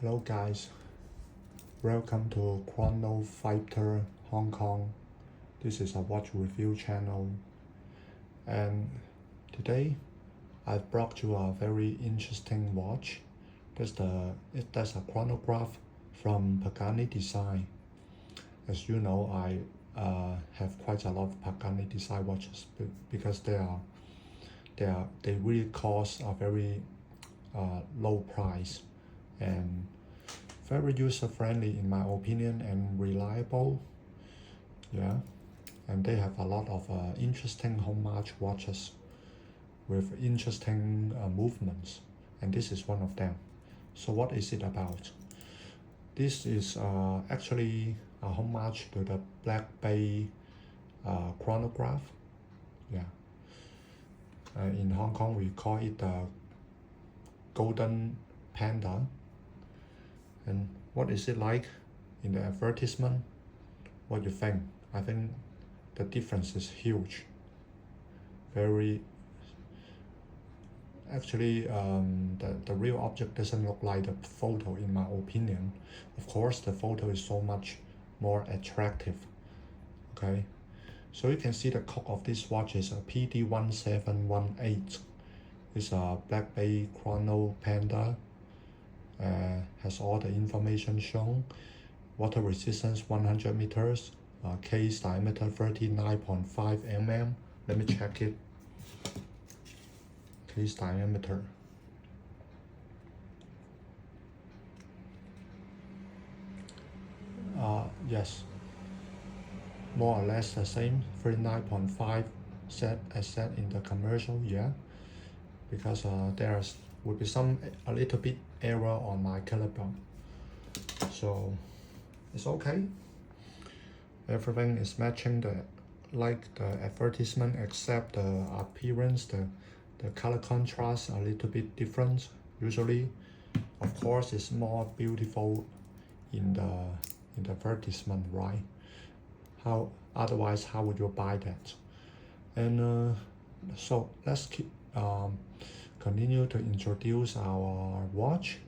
Hello guys, welcome to Chrono Fighter Hong Kong. This is a watch review channel, and today I brought you a very interesting watch. That's a chronograph from Pagani Design. As you know, I have quite a lot of Pagani Design watches because they really cost a very low price and very user-friendly in my opinion and reliable. Yeah, and they have a lot of interesting homage watches with interesting movements, and this is one of them. So what is it about? This is actually a homage to the Black Bay chronograph. Yeah, in Hong Kong we call it the Golden Panda. And what is it like in the advertisement? What do you think? I think the difference is huge. Actually, the real object doesn't look like the photo in my opinion. Of course, the photo is so much more attractive. Okay, so you can see the code of this watch is a PD1718. It's a Black Bay Chrono Panda. Has all the information shown. Water resistance 100 meters, case diameter 39.5 mm. Let me check it. Case diameter. Yes, more or less the same, 39.5 set as said in the commercial, yeah. Because there's would be a little bit error on my caliber, so it's okay. Everything is matching the advertisement, except the appearance, the color contrast a little bit different. Usually, of course, it's more beautiful in the advertisement, right? How otherwise how would you buy that? And so let's continue to introduce our watch.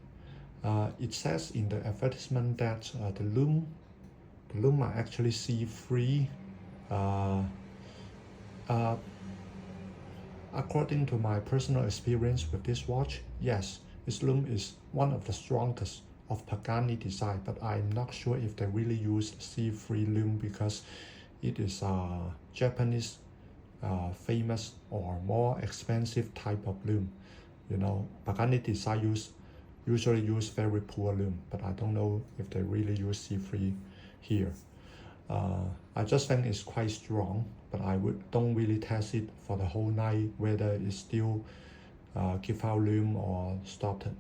It says in the advertisement that the lume are actually C3. According to my personal experience with this watch, yes, its lume is one of the strongest of Pagani Design, but I'm not sure if they really use C3 lume because it is a Japanese famous or more expensive type of lume. You know, Pagani Design usually use very poor lume, but I don't know if they really use C3 here. I just think it's quite strong, but I don't really test it for the whole night whether it still give out lume or stopped it.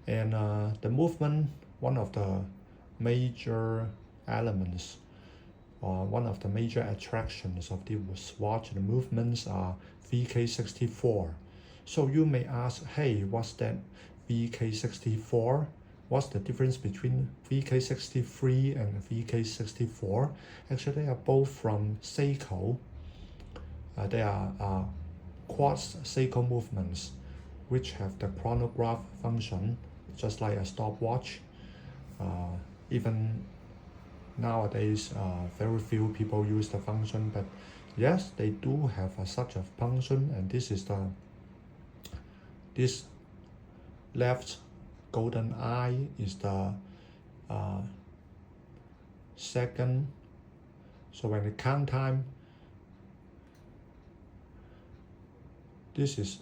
And the movement, one of the major elements or one of the major attractions of this watch, the movements are VK64. So you may ask, hey, what's that VK64? What's the difference between VK63 and VK64? Actually, they are both from Seiko. They are quartz Seiko movements, which have the chronograph function, just like a stopwatch. Even nowadays, very few people use the function, but yes, they do have such a function, and this left golden eye is the second. So when you count time, these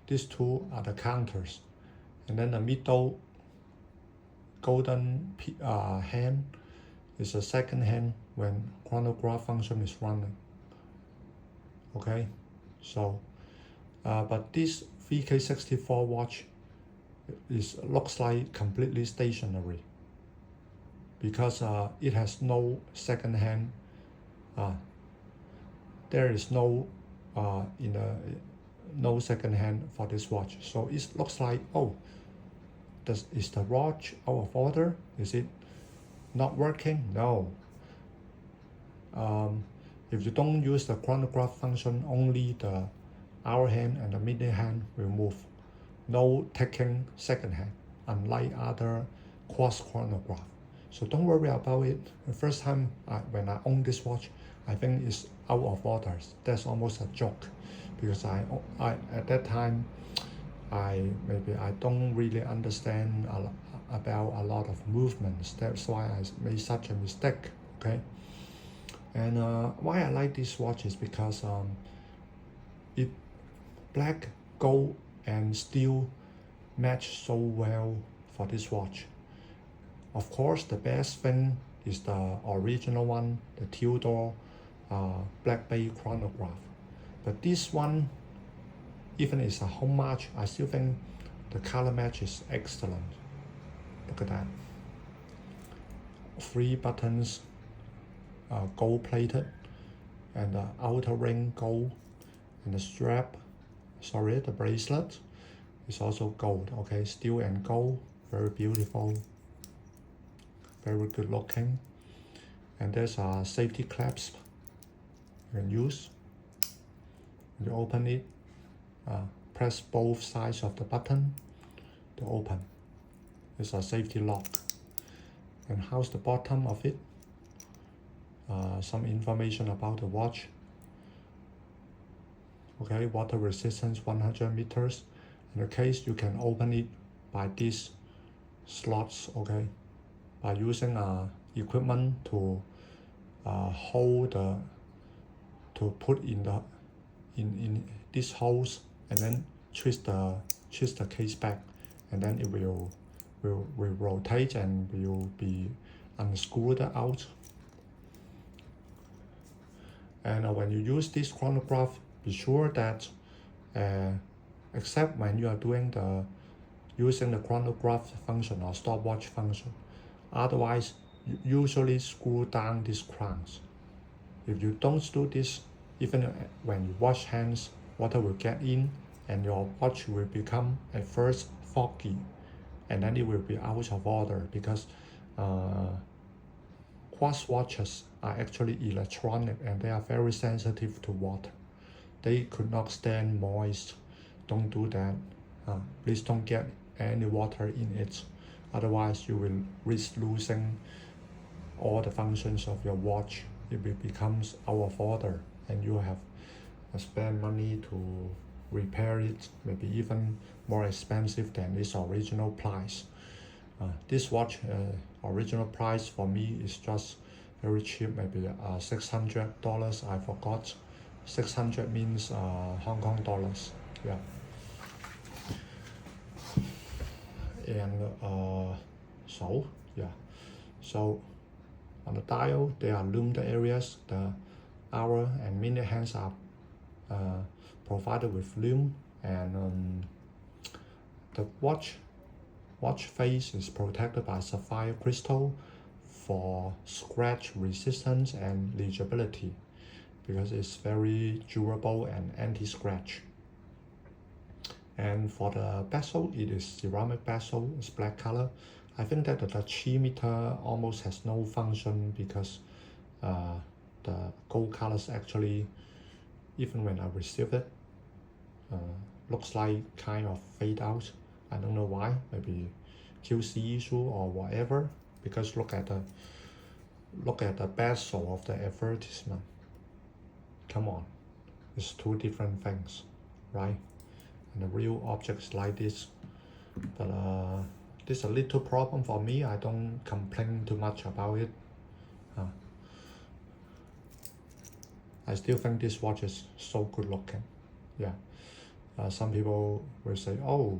two are the counters, and then the middle golden hand is the second hand when chronograph function is running. Okay, so but this VK64 watch looks like completely stationary because it has no second hand. There is no no second hand for this watch, so it looks like, oh, is the watch out of order? Is it not working? No. If you don't use the chronograph function, only the hour hand and the minute hand will move. No taking second hand. unlike other quartz chronograph. So don't worry about it. The first time when I own this watch, I think it's out of order. That's almost a joke, because I at that time I don't really understand about a lot of movements. That's why I made such a mistake. Okay, and why I like this watch is because it black, gold, and steel match so well for this watch. Of course, the best thing is the original one, the Tudor Black Bay chronograph. But this one, even it's a homage, I still think the color match is excellent. Look at that. 3 buttons, gold plated, and the outer ring gold, and the strap, the bracelet is also gold. Okay, steel and gold, very beautiful, very good looking. And there's a safety clasp you can use. You open it, press both sides of the button to open. It's a safety lock. And how's the bottom of it? Some information about the watch. Okay, water resistance 100 meters. In the case, you can open it by these slots. Okay, by using equipment to hold to put in these holes, and then twist the case back, and then it will rotate and will be unscrewed out. And when you use this chronograph, be sure that except when you are doing using the chronograph function or stopwatch function, otherwise you usually screw down these crowns. If you don't do this, even when you wash hands, water will get in and your watch will become at first foggy, and then it will be out of order, because quartz watches are actually electronic and they are very sensitive to water. They could not stand moist. Don't do that. Please don't get any water in it. Otherwise, you will risk losing all the functions of your watch. It becomes out of order, and you have spend money to repair it, maybe even more expensive than its original price. This watch original price for me is just very cheap, maybe $600. I forgot. 600 means Hong Kong dollars. Yeah. And so on the dial there are loomed areas. The hour and minute hands are provided with loom, and the watch face is protected by sapphire crystal for scratch resistance and legibility, because it's very durable and anti-scratch. And for the bezel, it is ceramic bezel, it's black color. I think that the tachymeter almost has no function, because the gold colors actually, even when I receive it, looks like kind of fade out. I don't know why, maybe QC issue or whatever, because look at the bezel of the advertisement. Come on, it's two different things, right? And the real objects like this. But this is a little problem for me. I don't complain too much about it. I still think this watch is so good looking. Yeah. Some people will say, oh,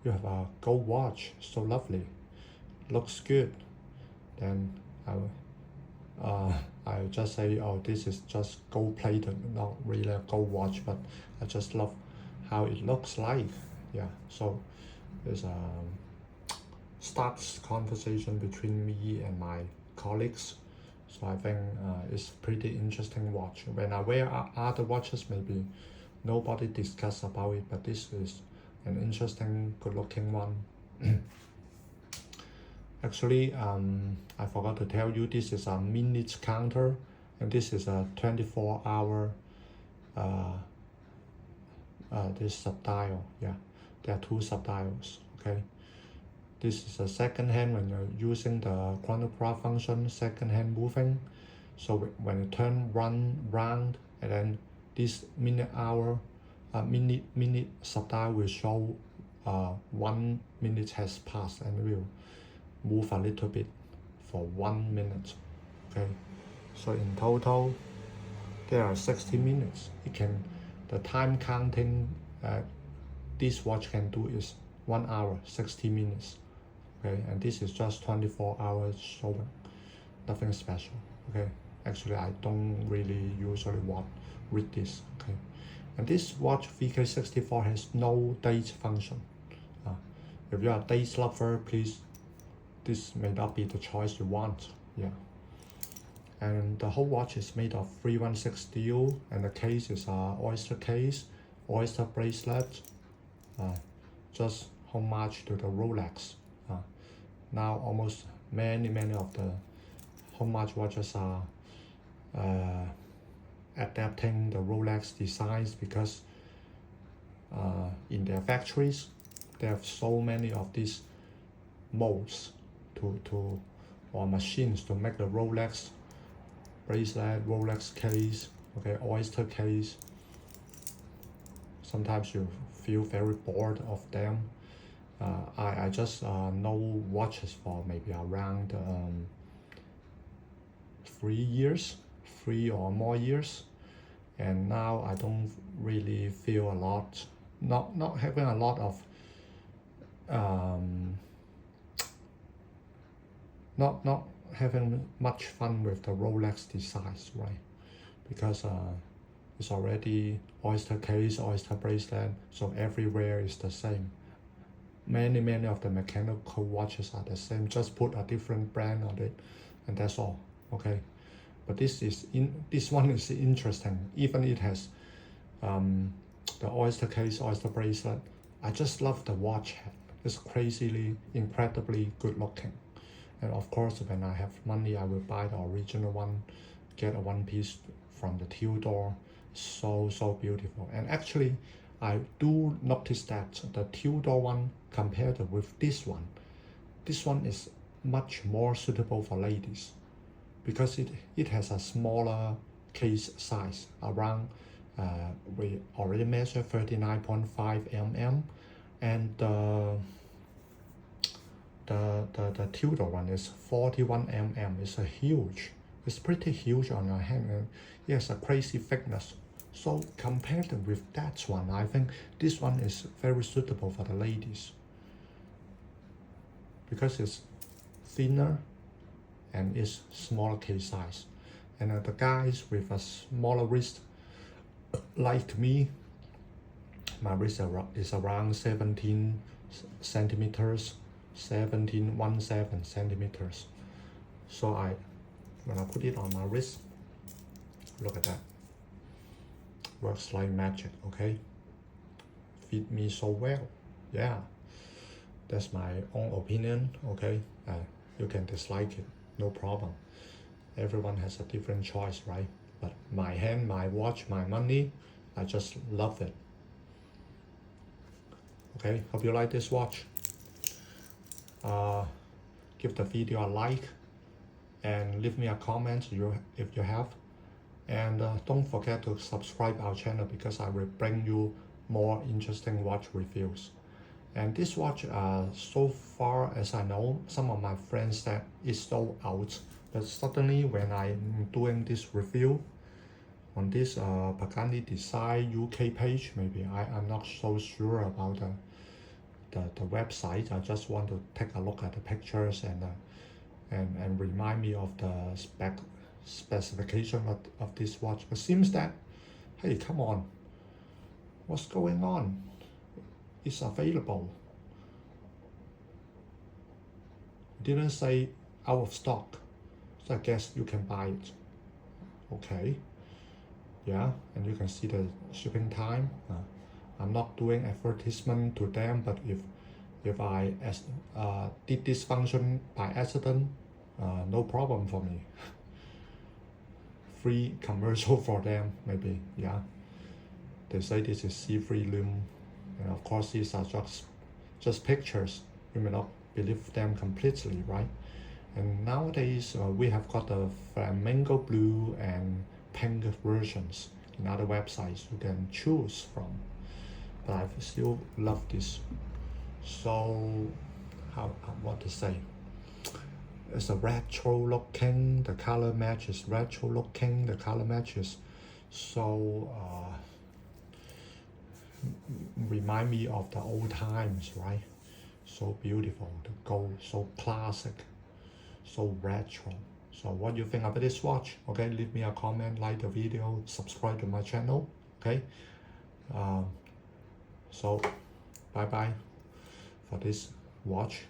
you have a gold watch, so lovely, looks good. Then I'll just say, oh, this is just gold plated, not really a gold watch, but I just love how it looks like. Yeah, so there's starts conversation between me and my colleagues. So I think it's pretty interesting watch. When I wear other watches, maybe nobody discuss about it, but this is an interesting, good-looking one. Actually, I forgot to tell you, this is a minute counter, and this is a 24-hour this subdial. Yeah, there are two subdials. Okay, This is a second hand when you're using the chronograph function, second hand moving. So when you turn round, and then this minute hour, minute subdial will show 1 minute has passed, and it will move a little bit for 1 minute. Okay, so in total there are 60 minutes. The time counting this watch can do is 1 hour 60 minutes. Okay, and this is just 24 hours showing, nothing special. Okay, actually I don't really usually read this. Okay, and this watch VK64 has no date function. If you are a date lover, please, this may not be the choice you want. Yeah, and the whole watch is made of 316 steel, and the case is a oyster case, oyster bracelet, just homage to the Rolex. Now almost many of the homage watches are adapting the Rolex designs, because in their factories they have so many of these molds or machines to make the Rolex bracelet, Rolex case, okay, oyster case. Sometimes you feel very bored of them. I just know watches for maybe around 3 or more years, and now I don't really feel a lot, not having a lot of not having much fun with the Rolex designs, right? Because it's already oyster case, oyster bracelet, so everywhere is the same. Many of the mechanical watches are the same, just put a different brand on it, and that's all. Okay, but this one is interesting. Even it has the oyster case, oyster bracelet. I just love the watch head. It's crazily, incredibly good looking. And of course, when I have money, I will buy the original one, get a one piece from the Tudor. So beautiful. And actually, I do notice that the Tudor one compared with this one is much more suitable for ladies, because it has a smaller case size, around we already measured 39.5 mm, and the Tudor one is 41 mm. It's pretty huge on your hand, and it has a crazy thickness. So compared with that one, I think this one is very suitable for the ladies, because it's thinner and it's smaller case size. And the guys with a smaller wrist, like me, my wrist is around 17 centimeters, 17 centimeters. So when I put it on my wrist, look at that. Works like magic. Okay, fit me so well. Yeah, that's my own opinion. Okay, you can dislike it, no problem. Everyone has a different choice, right? But my hand, my watch, my money, I just love it. Okay, hope you like this watch. Give the video a like and leave me a comment if you have. And don't forget to subscribe our channel, because I will bring you more interesting watch reviews. And this watch, so far as I know, some of my friends said it's sold out. But suddenly when I'm doing this review on this Pagani Design UK page, maybe I'm not so sure about the website. I just want to take a look at the pictures and remind me of the specification of this watch. It seems that, hey, come on, what's going on? It's available. It didn't say out of stock, so I guess you can buy it. Okay, yeah, and you can see the shipping time. I'm not doing advertisement to them, but if I did this function by accident, no problem for me. Free commercial for them, maybe. Yeah, they say this is C3 lume, and of course these are just pictures. You may not believe them completely, right? And nowadays we have got the flamingo blue and pink versions in other websites you can choose from, but I still love this. So what to say, it's a retro looking, the color match is retro looking, the color match is so remind me of the old times, right? So beautiful, the gold, so classic, so retro. So what do you think about this watch? Okay, leave me a comment, like the video, subscribe to my channel. Okay, so bye bye for this watch.